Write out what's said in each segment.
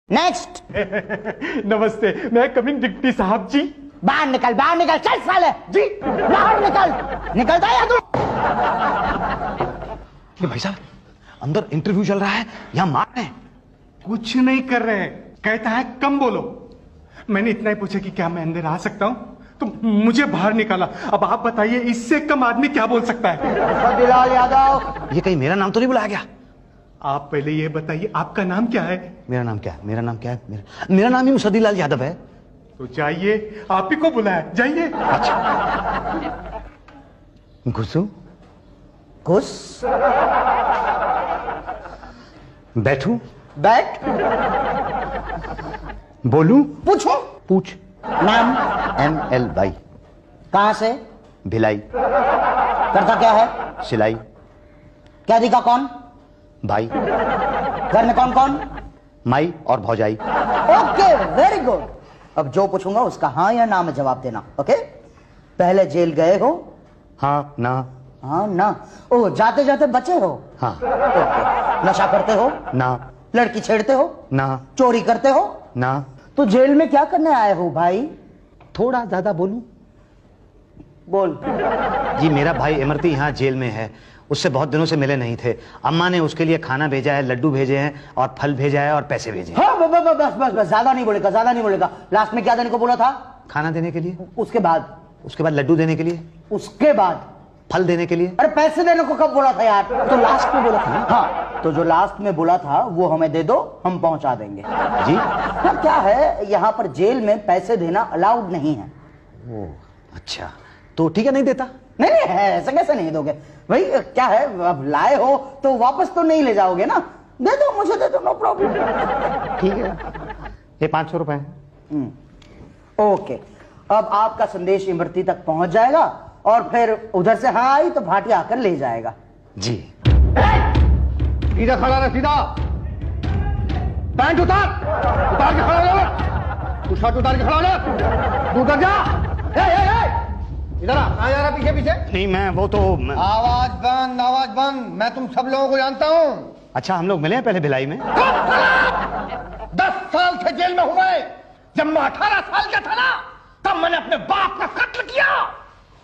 Next. नमस्ते, मैं coming deputy साहब जी। बाहर निकल, चल साले जी, बाहर निकल, निकलता है तू। ये भाई साहब, अंदर इंटरव्यू चल रहा है, यहाँ मार रहे हैं। कुछ नहीं कर रहे हैं, कहता है कम बोलो। मैंने इतना ही पूछा कि क्या मैं अंदर आ सकता हूँ, तो मुझे बाहर निकाला। अब आप बताइए, इससे कम आदमी क्या बोल सकता है? बिलाल यादव। ये कहीं मेरा नाम तो नहीं बुलाया गया? आप पहले ये बताइए, आपका नाम क्या है? मेरा नाम क्या है? मेरा नाम ही मुसद्दीलाल यादव है। तो जाइए, आप ही को बुलाया, जाइए। अच्छा, घुसू? घुस। बैठू? बैठ। बोलू? पूछो? पूछ। नाम? ML भाई। कहां से? भिलाई। करता क्या है? सिलाई। क्या दिखा कौन? भाई। घर में कौन कौन? माई और भौजाई। Okay, very good. अब जो पूछूंगा उसका हाँ या ना में जवाब देना, ओके? पहले जेल गए हो? हाँ ना। हाँ ना। ओ, जाते जाते बचे हो? हाँ। ओके। नशा करते हो? ना। लड़की छेड़ते हो? ना। चोरी करते हो? ना। तो जेल में क्या करने आए हो भाई? थोड़ा ज्यादा बोलूं? बोल। जी, मेरा भाई इमरती यहाँ जेल में है, उससे बहुत दिनों से मिले नहीं थे। अम्मा ने उसके लिए खाना भेजा है, लड्डू भेजे हैं और फल भेजा है और पैसे भेजे हैं। हाँ, बस ज्यादा नहीं बोलेगा। लास्ट में क्या देने को बोला था? खाना देने के लिए। उसके बाद लड्डू देने के लिए। उसके बाद फल देने के लिए। अरे पैसे देने को कब बोला था यार? तो लास्ट में बोला था। हाँ, तो जो लास्ट में बोला था वो हमें दे दो, हम पहुंचा देंगे। जी हाँ, क्या है, यहाँ पर जेल में पैसे देना अलाउड नहीं है। ओ, अच्छा, तो ठीक है, नहीं देता। नहीं, ऐसा कैसे नहीं दोगे भाई? क्या है, अब लाए हो तो वापस तो नहीं ले जाओगे ना? दे दो, मुझे दे दो, नो प्रॉब्लम। ठीक है, ये 500 रुपए। ओके, अब आपका संदेश इमरती तक पहुंच जाएगा और फिर उधर से हाँ आई तो भाटिया आकर ले जाएगा। जी। सीधा खड़ा रह, सीधा। पैंट उतार के खड़ा रह। तू शर्ट उतार के खड़ा रह। तू उधर जा। इधर आ जा रहा, पीछे। नहीं, मैं वो तो आवाज बंद। मैं तुम सब लोगों को जानता हूँ। अच्छा, हम लोग मिले हैं पहले भिलाई में। 10 साल से जेल में हुए। जब मैं 18 साल का था ना, तब मैंने अपने बाप का कत्ल किया।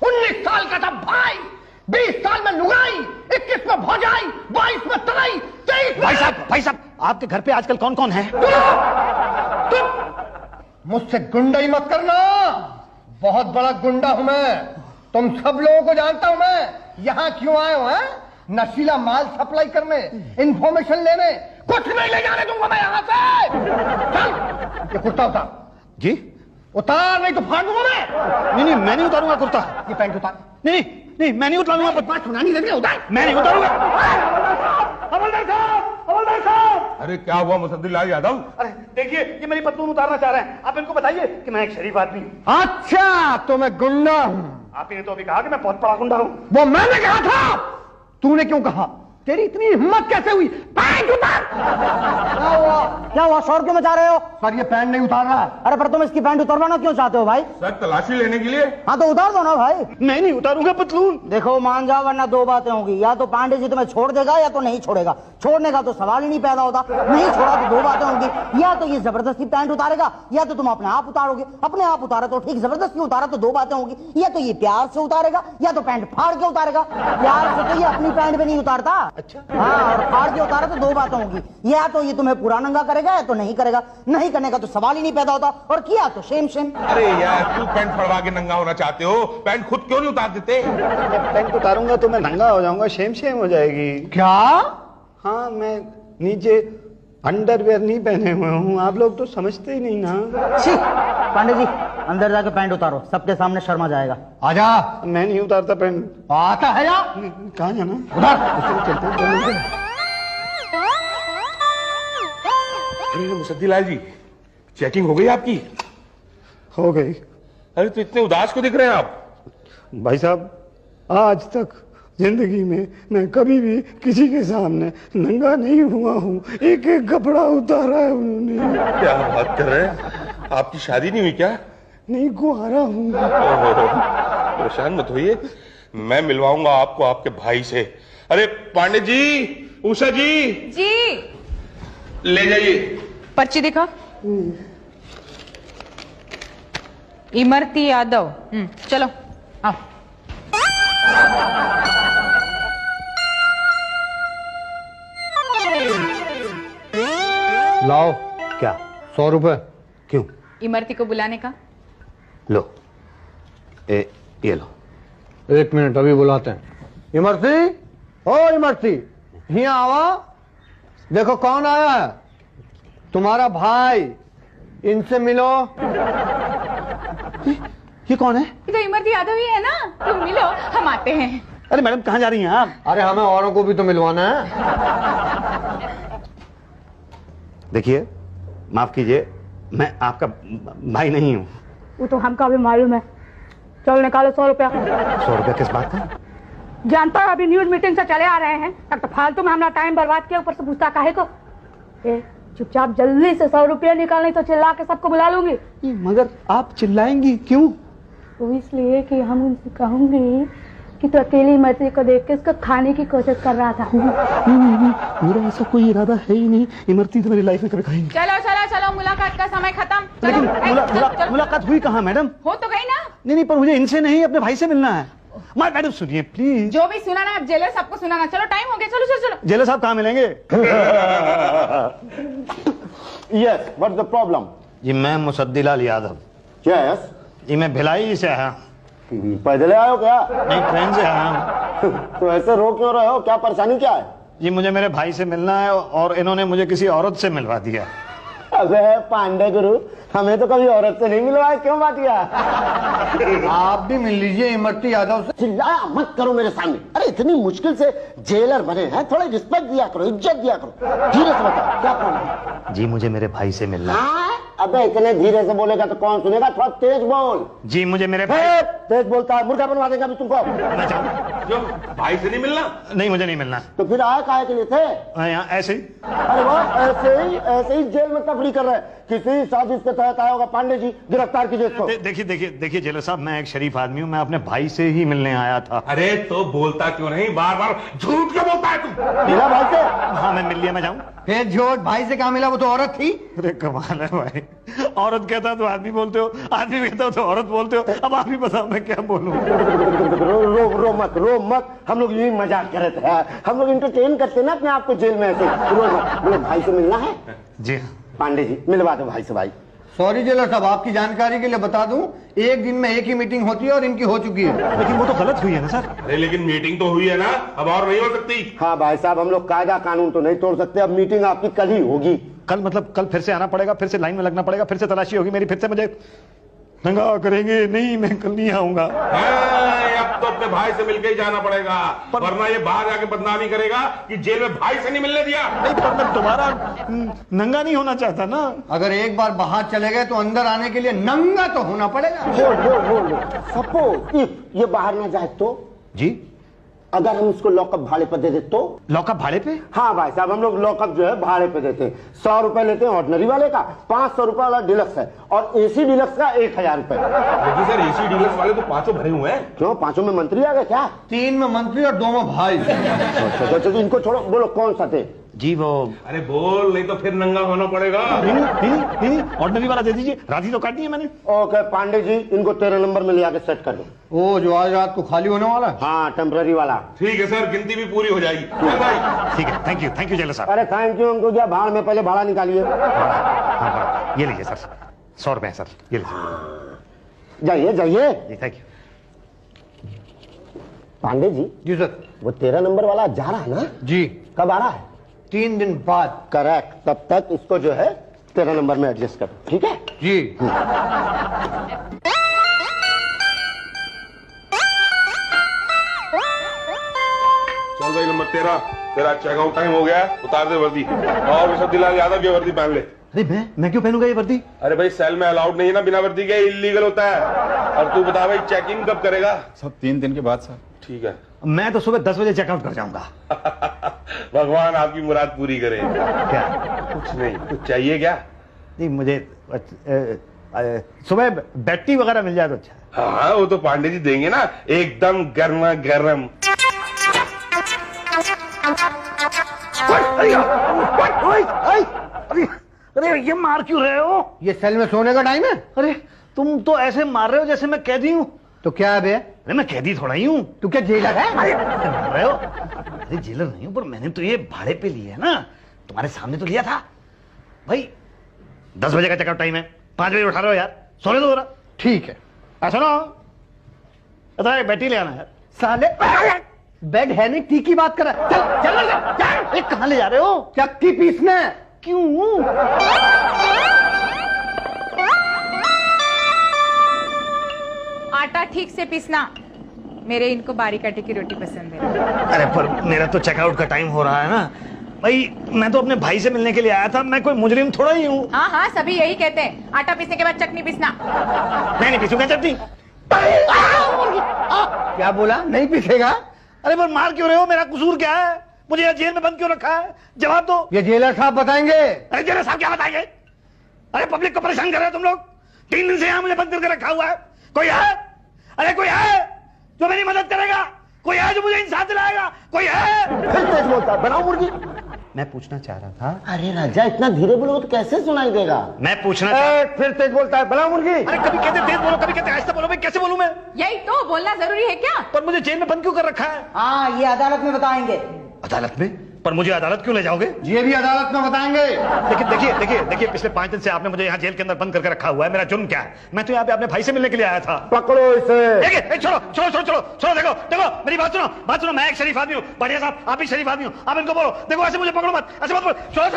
19 साल का था भाई, 20 साल में लुगाई, 21 में भौजाई, 22 में तराई, 23 में... भाई साहब, आपके घर पे आजकल कौन कौन है? मुझसे गुंडाई मत करना, बहुत बड़ा गुंडा हूं मैं। तुम सब लोगों को जानता हूं मैं। यहाँ क्यों आए हो? नशीला माल सप्लाई करने, इंफॉर्मेशन लेने। कुछ नहीं ले जाने दूंगा मैं यहाँ से। चल, ये कुर्ता उतार। जी? उतार, नहीं तो फाड़ दूंगा मैं। नहीं, मैं नहीं उतारूंगा कुर्ता। ये पैंट उतार। नहीं, मैं नहीं उतारूंगा। बात सुनानी देते, उतार। मैं नहीं उतारूंगा। हवलदार साहब। अरे क्या हुआ मुसद्दीलाल यादव? अरे देखिए, ये मेरी पत्तून उतारना चाह रहे हैं। आप इनको बताइए कि मैं एक शरीफ आदमी हूँ। अच्छा, तो मैं गुंडा हूँ। आप ही ने तो अभी कहा कि मैं बहुत बड़ा गुंडा हूँ। वो मैंने कहा था, तूने क्यों कहा? तेरी इतनी हिम्मत कैसे हुई? पैंट उतार। क्या हुआ, शोर क्यों मचा रहे हो? सर, ये पैंट नहीं उतार रहा है। अरे पर तुम इसकी पैंट उतरवाना क्यों चाहते हो भाई? सर, तलाशी लेने के लिए। हाँ तो उतार दो ना भाई। मैं नहीं उतारूंगा पतलून। देखो, मान जाओ वरना दो बातें होंगी, या तो पांडे जी तुम्हें छोड़ देगा या तो नहीं छोड़ेगा। छोड़ने का तो सवाल ही नहीं पैदा होता, नहीं छोड़ा तो दो बातें होंगी, या तो ये जबरदस्ती पैंट उतारेगा या तो तुम अपने आप उतारोगे। अपने आप उतारा तो ठीक, जबरदस्ती उतारा तो दो बातें होंगी, या तो ये प्यार से उतारेगा या तो पैंट फाड़ के उतारेगा। प्यार से तो ये अपनी पैंट भी नहीं उतारता। अच्छा। हाँ, और फाड़ के उतारा तो दो बातें होंगी, या तो ये तुम्हें पूरा नंगा करेगा या तो नहीं करेगा। नहीं करने का तो सवाल ही नहीं पैदा होता, और किया तो शेम। अरे यार, क्यों पैंट फड़वा के नंगा होना चाहते हो? पैंट खुद क्यों नहीं उतार देते? पैंट उतारूंगा तो मैं नंगा हो जाऊंगा, शेम हो जाएगी। क्या? हाँ, मैं नीचे अंडरवेयर नहीं पहने हुए हूँ, आप लोग तो समझते ही नहीं ना। छी, पांडे जी अंदर जाके पैंट उतारो, सबके सामने शर्मा जाएगा। आजा। मैं नहीं उतारता पैंट। आता है या? कहाँ जाना? उधर चलते। अरे मुसद्दीलाल जी, चेकिंग हो गई आपकी? हो गई। अरे तो इतने उदास क्यों दिख रहे हैं आप? भाई साहब, आज तक जिंदगी में मैं कभी भी किसी के सामने नंगा नहीं हुआ हूँ। एक एक कपड़ा उतारा है उन्होंने। क्या बात कर रहे हैं? आपकी शादी नहीं हुई क्या? नहीं, कुंवारा हूँ। परेशान मत होइए, मैं मिलवाऊंगा आपको आपके भाई से। अरे पांडे जी, उषा जी, जी ले जाइए। पर्ची दिखा। इमरती यादव। चलो आओ। लाओ क्या? 100 रुपए। क्यों? इमरती को बुलाने का। लो, ये लो। 1 मिनट, अभी बुलाते हैं। इमरती, ओ इमरती, यहाँ आवा। देखो कौन आया है, तुम्हारा भाई। इनसे मिलो। ये कौन है? ये तो इमरती यादव ही है ना, तुम मिलो, हम आते हैं। अरे मैडम कहाँ जा रही हैं आप? अरे हमें औरों को भी तो मिलवाना है। देखिए, माफ कीजिए, मैं आपका भाई नहीं हूँ। वो तो हमका भी मालूम है। चलो निकालो 100 रुपया। 100 रुपया किस बात का? जानता है अभी न्यूज मीटिंग से चले आ रहे हैं, तब तो फालतू में हमारा टाइम बर्बाद किया, ऊपर से पूछता काहे को। चुपचाप जल्दी से 100 रुपया निकालने, तो चिल्ला के सबको बुला लूंगी। मगर आप चिल्लाएंगी क्यों? वो इसलिए कि हम उनसे कहूंगी कि तो अकेली इमरती को देख के उसको खाने की कोशिश कर रहा था। नहीं, मेरा ऐसा कोई इरादा है ही नहीं। इमरती तो मेरी लाइफ में कभी खाई नहीं। चलो चलो चलो, मुलाकात का समय खत्म। लेकिन चलो, मुलाकात हुई कहाँ मैडम? हो तो गई ना। नहीं, पर मुझे इनसे नहीं, अपने भाई से मिलना है। मैडम सुनिए प्लीज। जो भी सुनाना है जेलर सबको सुनाना। चलो टाइम हो गया, चलो चलो चलो। जेलर साहब कहाँ मिलेंगे? Yes, what's the problem? जी मैं मुसद्दीलाल यादव। Yes. जी मैं भिलाई से आया। पैदल आए हो क्या? नहीं, ट्रेन से आया हूँ। तो ऐसे रो क्यों रहे हो? क्या परेशानी क्या है? जी मुझे मेरे भाई से मिलना है और इन्होंने मुझे किसी औरत से मिलवा दिया। अबे पांडे गुरु, हमें तो कभी औरत से नहीं मिलवाया, क्यों बातिया? आप भी मिल लीजिए इमरती यादव से। चिल्लाया मत करो मेरे सामने। अरे इतनी मुश्किल से जेलर बने हैं, थोड़ा रिस्पेक्ट दिया करो, इज्जत दिया करो। धीरे से बताओ क्या प्रॉब्लम है? जी मुझे मेरे भाई से मिलना है। हाँ? अबे इतने धीरे से बोलेगा तो कौन सुनेगा? थोड़ा तेज बोल। जी मुझे मेरे भाई। तेज बोलता है, मुर्गा बनवा देगा अभी तुमको। मैं चाहूँ। क्यों, भाई से नहीं मिलना? नहीं, मुझे नहीं मिलना। तो फिर आए काहे के लिए थे? यहाँ ऐसे ही। अरे वाह, ऐसे ही जेल में तफरी कर रहे हैं। किसी साजिश के तहत आया होगा। पांडे जी कीजिए इसको। देखिए जेलर साहब, मैं एक शरीफ आदमी हूँ, मैं अपने भाई से ही मिलने आया था। अरे तो बोलता क्यों नहीं? बार बार झूठ क्यों बोलता है तू? मेरा भाई से? हाँ मैं मिल लिया, मैं जाऊँ? फिर झूठ भाई से कहाँ मिला? वो तो औरत थी। अरे कमाल है भाई, औरत कहता तो आदमी बोलते हो, आदमी कहता तो औरत बोलते हो। अब आप ही बताओ मैं क्या बोलूँ? रो मत। हम लोग यही मजाक कर रहे थे। हम लोग इंटरटेन करते ना अपने आप को जेल में ऐसे। रो मत। बोलो भाई से मिलना है? जी पांडे जी मिलवा दो भाई से। भाई सॉरी जेलर साहब, आपकी जानकारी के लिए बता दूं, एक दिन में एक ही मीटिंग होती है और इनकी हो चुकी है। लेकिन वो तो गलत हुई है ना सर। अरे लेकिन मीटिंग तो हुई है ना, अब और नहीं हो सकती। हाँ भाई साहब, हम लोग कायदा कानून तो नहीं तोड़ सकते। अब मीटिंग आपकी कल ही होगी। कल मतलब कल फिर से आना पड़ेगा, फिर से लाइन में लगना पड़ेगा, फिर से तलाशी होगी मेरी, फिर से मुझे नंगा करेंगे? नहीं, मैं कल नहीं आऊंगा। अब तो अपने भाई से मिलकर ही जाना पड़ेगा, वरना ये बाहर जाके बदनामी करेगा कि जेल में भाई से नहीं मिलने दिया। नहीं, पर मैं दोबारा नंगा नहीं होना चाहता ना। अगर एक बार बाहर चले गए तो अंदर आने के लिए नंगा तो होना पड़ेगा। सपोज इफ ये बाहर ना जाए तो? जी अगर हम उसको लॉकअप भाड़े पर दे दे तो? लॉकअप भाड़े पे? हाँ भाई साहब, हम लोग लॉकअप जो है भाड़े पे देते हैं। 100 रुपए लेते हैं ऑर्डिनरी वाले का, 500 रुपए वाला डिलक्स है, और एसी डिलक्स का 1000 रुपए। लेकिन सर एसी डीलक्स वाले तो 5 भरे हुए हैं। क्यों, 5 में मंत्री आ गए क्या? 3 में मंत्री और 2 में भाई। तो इनको छोड़ो, बोलो कौन सा थे? जी वो अरे बोल, नहीं तो फिर नंगा होना पड़ेगा। नहीं, ऑर्डिनरी वाला दे दीजिए, राधी तो काटनी है मैंने। ओके पांडे जी, इनको 13 नंबर में ले आके सेट कर दो। वो जो आज रात को खाली होने वाला है? हाँ, टेम्पररी वाला। ठीक है सर, गिनती भी पूरी हो जाएगी। चल भाई। ठीक है, थैंक यू जेलर साहब। अरे थैंक यू उनको क्या, भाड़ में पहले भाड़ा निकालिए। हाँ, ये लीजिए सर, 100 रुपए सर, ये लीजिए। जाइए। जी थैंक यू। पांडे जी। जी सर। वो 13 नंबर वाला जा रहा है ना? जी। कब आ रहा है? 3 दिन बाद। करेक्ट, तब तक इसको जो है 13 नंबर में एडजस्ट कर, ठीक है? जी। चल भाई नंबर 13, तेरा चेकआउट टाइम हो गया, उतार दे वर्दी और मुसद्दीलाल यादव की वर्दी पहन ले। अरे मैं क्यों पहनूंगा ये वर्दी? अरे भाई सेल में अलाउड नहीं है ना बिना वर्दी के, इलीगल होता है। और तू बता भाई चेकिंग कब करेगा? सब 3 दिन के बाद सर। ठीक है। मैं तो सुबह 10 बजे चेकआउट कर जाऊंगा। भगवान आपकी मुराद पूरी करे। क्या? कुछ नहीं, कुछ चाहिए क्या? नहीं मुझे सुबह बैटरी वगैरह मिल जाए तो अच्छा। हाँ वो तो पांडे जी देंगे ना, एकदम गर्मा गर्म। अरे ये मार क्यों रहे हो? ये सेल में सोने का टाइम है? अरे तुम तो ऐसे मार रहे हो जैसे मैं कैदी हूँ। तो क्या है बे? अरे मैं कैदी थोड़ा ही हूँ। तू क्या जेलर है? अरे मार रहे हो? अरे जेलर नहीं हूँ, पर मैंने तो ये भाड़े पे लिया है ना, तुम्हारे सामने तो लिया था भाई। 10 बजे का चेकआउट टाइम है, 5 बजे उठा रहे हो यार, सोने दो जरा। ठीक है। सुनो, अरे बैठी ले आना यार। साले बेड है नहीं, टी की बात कर रहा है। चल चल चल। एक कहाँ ले जा रहे हो? चक्की पीसने। क्यों? आटा ठीक से पीसना, मेरे इनको बारीक आटे की रोटी पसंद है। अरे पर मेरा तो चेकआउट का टाइम हो रहा है ना भाई, मैं तो अपने भाई से मिलने के लिए आया था, मैं कोई मुजरिम थोड़ा ही हूँ। हाँ हाँ, सभी यही कहते हैं, आटा पीसने के बाद चटनी पीसना। नहीं पीसूंगा चटनी। क्या बोला? नहीं पीसेगा? अरे पर मार क्यों रहे हो? मेरा कसूर क्या है? मुझे यहाँ जेल में बंद क्यों रखा है? जवाब दो। ये जेलर साहब बताएंगे। अरे जेलर साहब क्या बताएंगे? अरे पब्लिक को परेशान कर रहे हो तुम लोग। 3 दिन से यहाँ मुझे बंद करके रखा हुआ है। कोई है? अरे कोई है जो मेरी मदद करेगा? कोई है जो मुझे इंसाफ दिलाएगा? कोई है? फिर तेज बोलता है, बनाओ मुर्गी। मैं पूछना चाह रहा था। अरे राजा इतना धीरे बोलोगे तो कैसे सुनाई देगा? मैं पूछना फिर तेज बोलता है, बनाओ मुर्गी। अरे कभी कहते तेज बोलो, कभी कहते आहिस्ता बोलो, भाई कैसे बोलूं मैं? यही तो बोलना जरूरी है क्या? पर मुझे जेल में बंद क्यों कर रखा है? हाँ, ये अदालत में बताएंगे। अदालत में? पर मुझे अदालत क्यों ले जाओगे? ये भी अदालत में बताएंगे। लेकिन देखिए पिछले 5 दिन से आपने मुझे यहाँ जेल के अंदर बंद करके रखा हुआ है। मेरा जुर्म क्या है? मैं तो यहाँ पे अपने भाई से मिलने के लिए आया था। पकड़ो इसे। देखिए छोड़ो, देखो मेरी बात सुनो, मैं एक शरीफ आदमी हूँ। बढ़िया साहब आप भी शरीफ आदमी हो, आप इनको बोलो। देखो ऐसे मुझे पकड़ो मत, ऐसे मत बोलो। छोड़ो।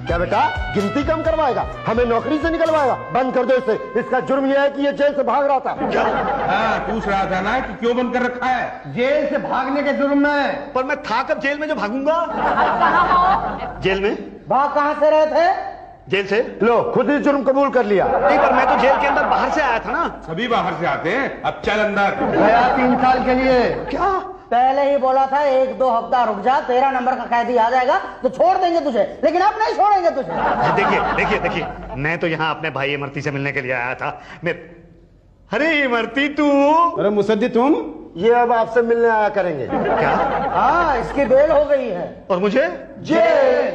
क्या बेटा गिनती कम करवाएगा? हमें नौकरी से निकलवाएगा? बंद कर दो इसे। इसका जुर्म यह है कि ये जेल से भाग रहा था। हाँ, पूछ रहा था ना कि क्यों बंद कर रखा है? जेल से भागने के जुर्म में। पर मैं था कब जेल में जो भागूंगा? अब कहाँ हो? जेल में। भाग कहाँ से रहे थे? जेल से। लो खुद ही जुर्म कबूल कर लिया। नहीं पर मैं तो जेल के अंदर बाहर से आया था ना। सभी बाहर से आते हैं। अब चल अंदर। गया 3 साल के लिए। क्या? पहले ही बोला था 1-2 हफ्ता रुक जा, 13 नंबर का कैदी आ जाएगा तो छोड़ देंगे तुझे, लेकिन अब नहीं छोड़ेंगे तुझे। देखिए मैं तो यहाँ अपने भाई इमरती से मिलने के लिए आया था। मैं अरे इमरती तू। अरे मुसद्दी तुम? ये अब आपसे मिलने आया करेंगे। क्या? हाँ, इसकी बेल हो गई है। और मुझे जेल।